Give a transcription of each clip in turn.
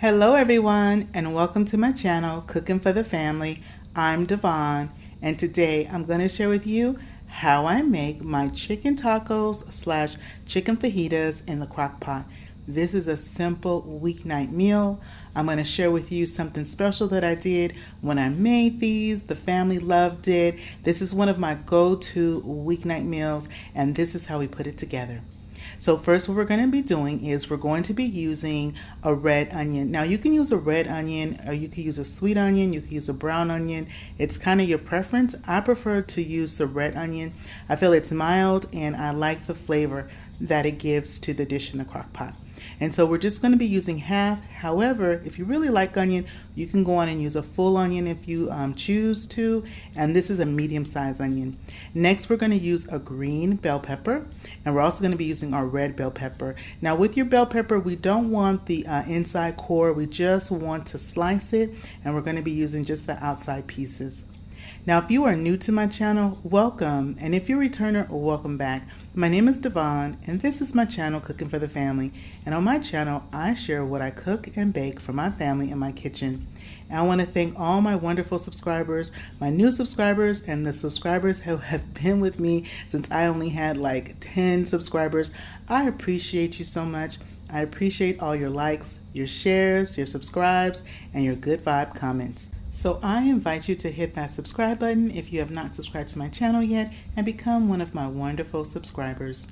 Hello everyone and welcome to my channel Cooking for the Family. I'm Dyvonne and today I'm going to share with you how I make my chicken tacos slash chicken fajitas in the crock pot. This is a simple weeknight meal. I'm going to share with you something special that I did when I made these. The family loved it. This is one of my go-to weeknight meals and this is how we put it together. So first what we're going to be doing is we're going to be using a red onion. Now you can use a red onion or you can use a sweet onion, you can use a brown onion. It's kind of your preference. I prefer to use the red onion. I feel it's mild and I like the flavor that it gives to the dish in the crock pot. And so we're just going to be using half. However, if you really like onion, you can go on and use a full onion if you choose to. And this is a medium-sized onion. Next, we're going to use a green bell pepper. And we're also going to be using our red bell pepper. Now, with your bell pepper, we don't want the inside core. We just want to slice it. And we're going to be using just the outside pieces. Now, if you are new to my channel, welcome. And if you're a returner, welcome back. My name is Dyvonne, and this is my channel, Cooking for the Family. And on my channel, I share what I cook and bake for my family in my kitchen. And I want to thank all my wonderful subscribers, my new subscribers, and the subscribers who have been with me since I only had like 10 subscribers. I appreciate you so much. I appreciate all your likes, your shares, your subscribes, and your good vibe comments. So I invite you to hit that subscribe button if you have not subscribed to my channel yet and become one of my wonderful subscribers.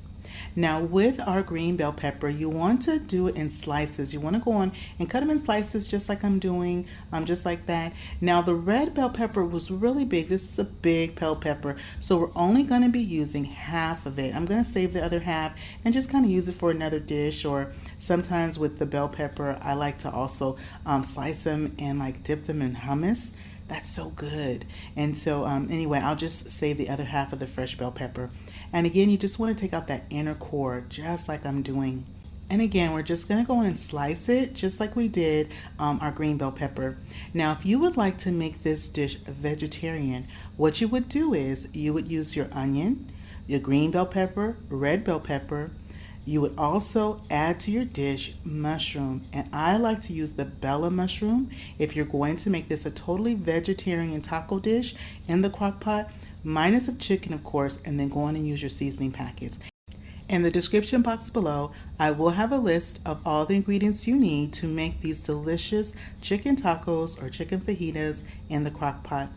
Now with our green bell pepper, you want to do it in slices. You want to go on and cut them in slices just like I'm doing, just like that. Now the red bell pepper was really big. This is a big bell pepper. So we're only going to be using half of it. I'm going to save the other half and just kind of use it for another dish, or sometimes with the bell pepper, I like to also slice them and like dip them in hummus. That's so good. And so anyway, I'll just save the other half of the fresh bell pepper. And again, you just want to take out that inner core, just like I'm doing. And again, we're just going to go in and slice it, just like we did our green bell pepper. Now, if you would like to make this dish vegetarian, what you would do is you would use your onion, your green bell pepper, red bell pepper. You would also add to your dish mushroom, and I like to use the Bella mushroom. If you're going to make this a totally vegetarian taco dish in the crock pot, minus of chicken, of course, and then go on and use your seasoning packets. In the description box below, I will have a list of all the ingredients you need to make these delicious chicken tacos or chicken fajitas in the crock pot.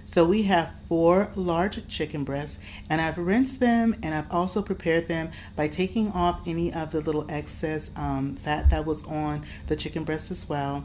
So we have 4 large chicken breasts, and I've rinsed them, and I've also prepared them by taking off any of the little excess fat that was on the chicken breast as well.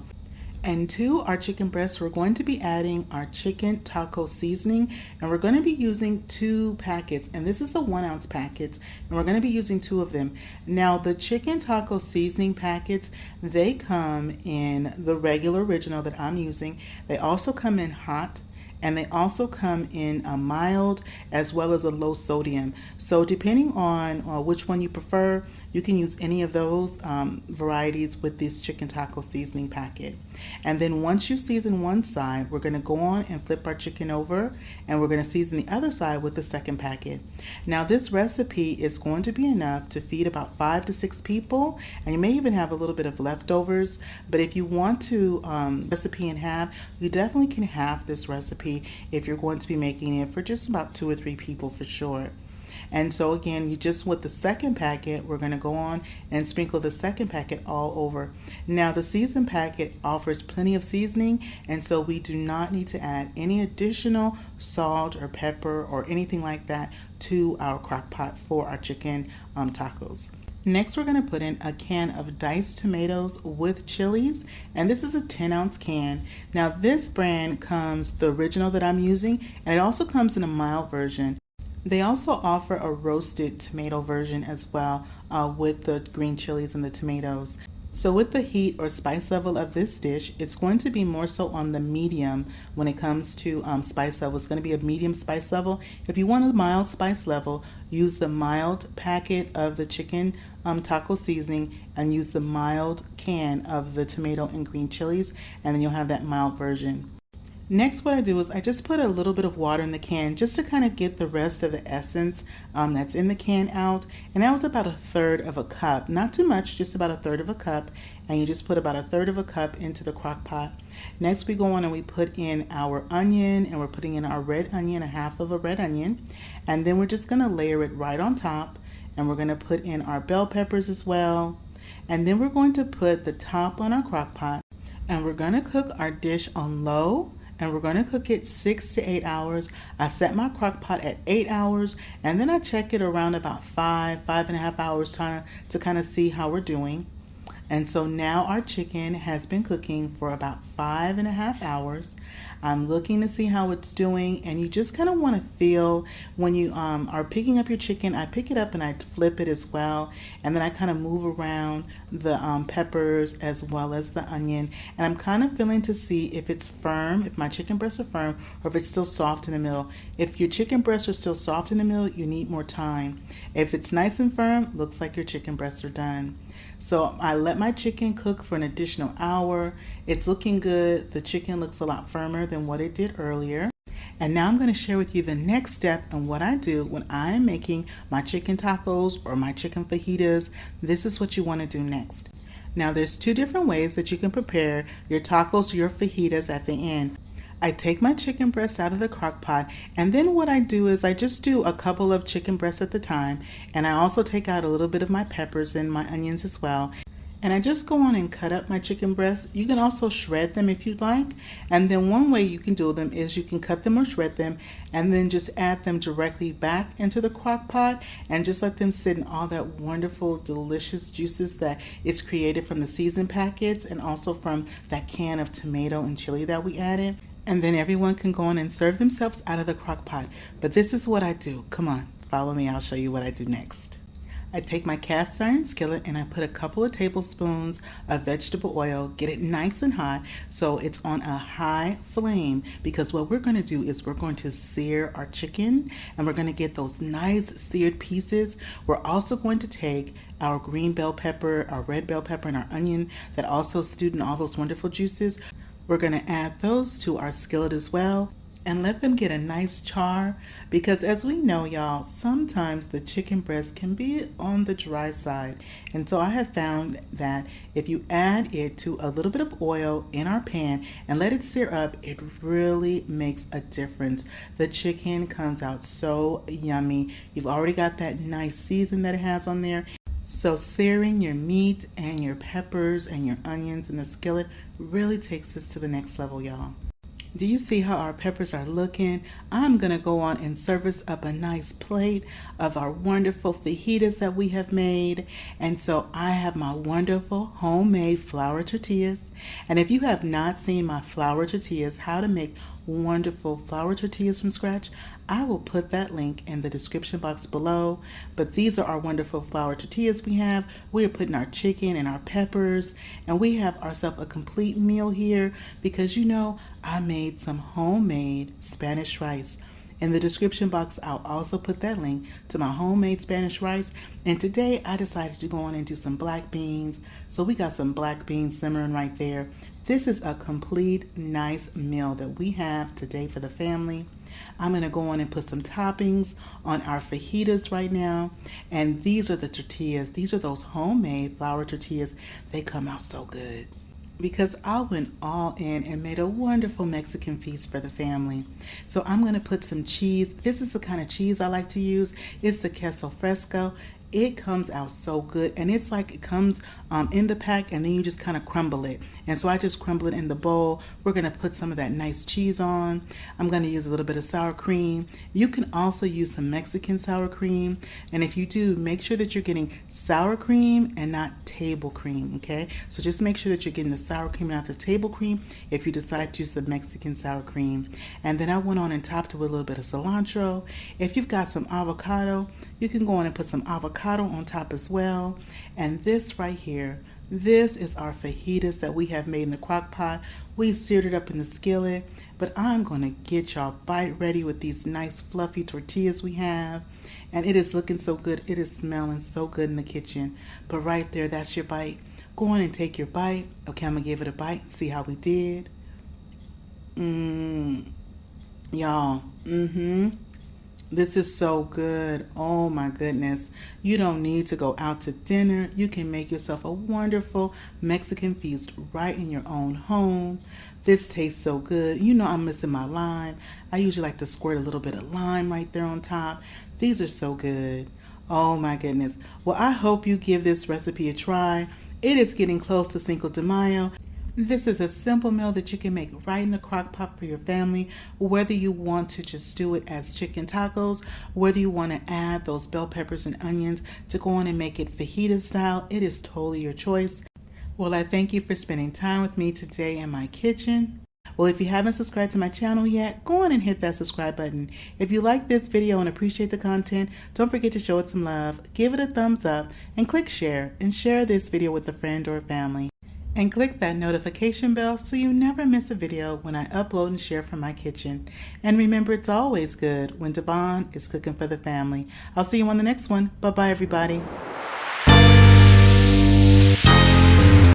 And to our chicken breasts, we're going to be adding our chicken taco seasoning, and we're going to be using 2 packets, and this is the 1 ounce packets, and we're going to be using 2 of them. Now the chicken taco seasoning packets, they come in the regular original that I'm using. They also come in hot, and they also come in a mild as well as a low sodium. So depending on which one you prefer, you can use any of those varieties with this chicken taco seasoning packet. And then once you season one side, we're going to go on and flip our chicken over, and we're going to season the other side with the second packet. Now this recipe is going to be enough to feed about 5 to 6 people, and you may even have a little bit of leftovers. But if you want to recipe in half, you definitely can half this recipe if you're going to be making it for just about 2 or 3 people for sure. And so again, you just with the second packet, we're going to go on and sprinkle the second packet all over. Now the season packet offers plenty of seasoning, and so we do not need to add any additional salt or pepper or anything like that to our crock pot for our chicken tacos. Next, we're going to put in a can of diced tomatoes with chilies, and this is a 10 ounce can. Now this brand comes, the original that I'm using, and it also comes in a mild version. They also offer a roasted tomato version as well with the green chilies and the tomatoes. So with the heat or spice level of this dish, it's going to be more so on the medium when it comes to spice level. It's going to be a medium spice level. If you want a mild spice level, use the mild packet of the chicken taco seasoning and use the mild can of the tomato and green chilies, and then you'll have that mild version. Next, what I do is I just put a little bit of water in the can just to kind of get the rest of the essence that's in the can out. And that was about a third of a cup. Not too much, just about a third of a cup. And you just put about a third of a cup into the crock pot. Next, we go on and we put in our onion, and we're putting in our red onion, a half of a red onion. And then we're just going to layer it right on top. And we're going to put in our bell peppers as well. And then we're going to put the top on our crock pot. And we're going to cook our dish on low. And we're going to cook it 6 to 8 hours. I set my crock pot at 8 hours, and then I check it around about 5.5 hours to kind of see how we're doing. And so now our chicken has been cooking for about 5.5 hours. I'm looking to see how it's doing, and you just kind of want to feel when you are picking up your chicken. I pick it up and I flip it as well, and then I kind of move around the peppers as well as the onion, and I'm kind of feeling to see if it's firm, if my chicken breasts are firm, or if it's still soft in the middle. If your chicken breasts are still soft in the middle, you need more time. If it's nice and firm, looks like your chicken breasts are done. So I let my chicken cook for an additional hour. It's looking good. The chicken looks a lot firmer than what it did earlier. And now I'm going to share with you the next step and what I do when I'm making my chicken tacos or my chicken fajitas. This is what you want to do next. Now there's two different ways that you can prepare your tacos or your fajitas at the end. I take my chicken breasts out of the crock pot, and then what I do is I just do a couple of chicken breasts at the time, and I also take out a little bit of my peppers and my onions as well. And I just go on and cut up my chicken breasts. You can also shred them if you'd like. And then one way you can do them is you can cut them or shred them and then just add them directly back into the crock pot and just let them sit in all that wonderful, delicious juices that it's created from the seasoned packets and also from that can of tomato and chili that we added. And then everyone can go on and serve themselves out of the crock pot. But this is what I do. Come on, follow me. I'll show you what I do next. I take my cast iron skillet and I put a couple of tablespoons of vegetable oil, get it nice and hot so it's on a high flame, because what we're going to do is we're going to sear our chicken and we're going to get those nice seared pieces. We're also going to take our green bell pepper, our red bell pepper, and our onion that also stewed in all those wonderful juices. We're going to add those to our skillet as well and let them get a nice char, because as we know, y'all, sometimes the chicken breast can be on the dry side. And so I have found that if you add it to a little bit of oil in our pan and let it sear up, it really makes a difference. The chicken comes out so yummy. You've already got that nice season that it has on there. So searing your meat and your peppers and your onions in the skillet really takes this to the next level, y'all. Do you see how our peppers are looking? I'm going to go on and service up a nice plate of our wonderful fajitas that we have made. And so I have my wonderful homemade flour tortillas. And if you have not seen my flour tortillas, how to make wonderful flour tortillas from scratch, I will put that link in the description box below. But these are our wonderful flour tortillas we have. We are putting our chicken and our peppers, and we have ourselves a complete meal here because you know I made some homemade Spanish rice. In the description box, I'll also put that link to my homemade Spanish rice. And today I decided to go on and do some black beans. So we got some black beans simmering right there. This is a complete nice meal that we have today for the family. I'm going to go on and put some toppings on our fajitas right now. And these are the tortillas. These are those homemade flour tortillas. They come out so good, because I went all in and made a wonderful Mexican feast for the family. So I'm going to put some cheese. This is the kind of cheese I like to use. It's the queso fresco. It comes out so good, and it's like it comes in the pack and then you just kind of crumble it. And so I just crumble it in the bowl. We're going to put some of that nice cheese on. I'm going to use a little bit of sour cream. You can also use some Mexican sour cream, and if you do, make sure that you're getting sour cream and not table cream, okay? So just make sure that you're getting the sour cream and not the table cream if you decide to use the Mexican sour cream. And then I went on and topped it with a little bit of cilantro. If you've got some avocado, you can go on and put some avocado on top as well. And this right here, this is our fajitas that we have made in the crock pot. We seared it up in the skillet, but I'm going to get y'all bite ready with these nice fluffy tortillas we have. And it is looking so good. It is smelling so good in the kitchen. But right there, that's your bite. Go on and take your bite. Okay, I'm going to give it a bite and see how we did. Mmm. Y'all. This is so good. Oh my goodness. You don't need to go out to dinner. You can make yourself a wonderful Mexican feast right in your own home. This tastes so good. You know I'm missing my lime. I usually like to squirt a little bit of lime right there on top. These are so good. Oh my goodness. Well, I hope you give this recipe a try. It is getting close to Cinco de Mayo. This is a simple meal that you can make right in the crock pot for your family, whether you want to just do it as chicken tacos, whether you want to add those bell peppers and onions to go on and make it fajita style. It is totally your choice. Well, I thank you for spending time with me today in my kitchen. Well, if you haven't subscribed to my channel yet, go on and hit that subscribe button. If you like this video and appreciate the content, don't forget to show it some love, give it a thumbs up, and click share, and share this video with a friend or family. And click that notification bell so you never miss a video when I upload and share from my kitchen. And remember, it's always good when Dyvonne is cooking for the family. I'll see you on the next one. Bye-bye, everybody.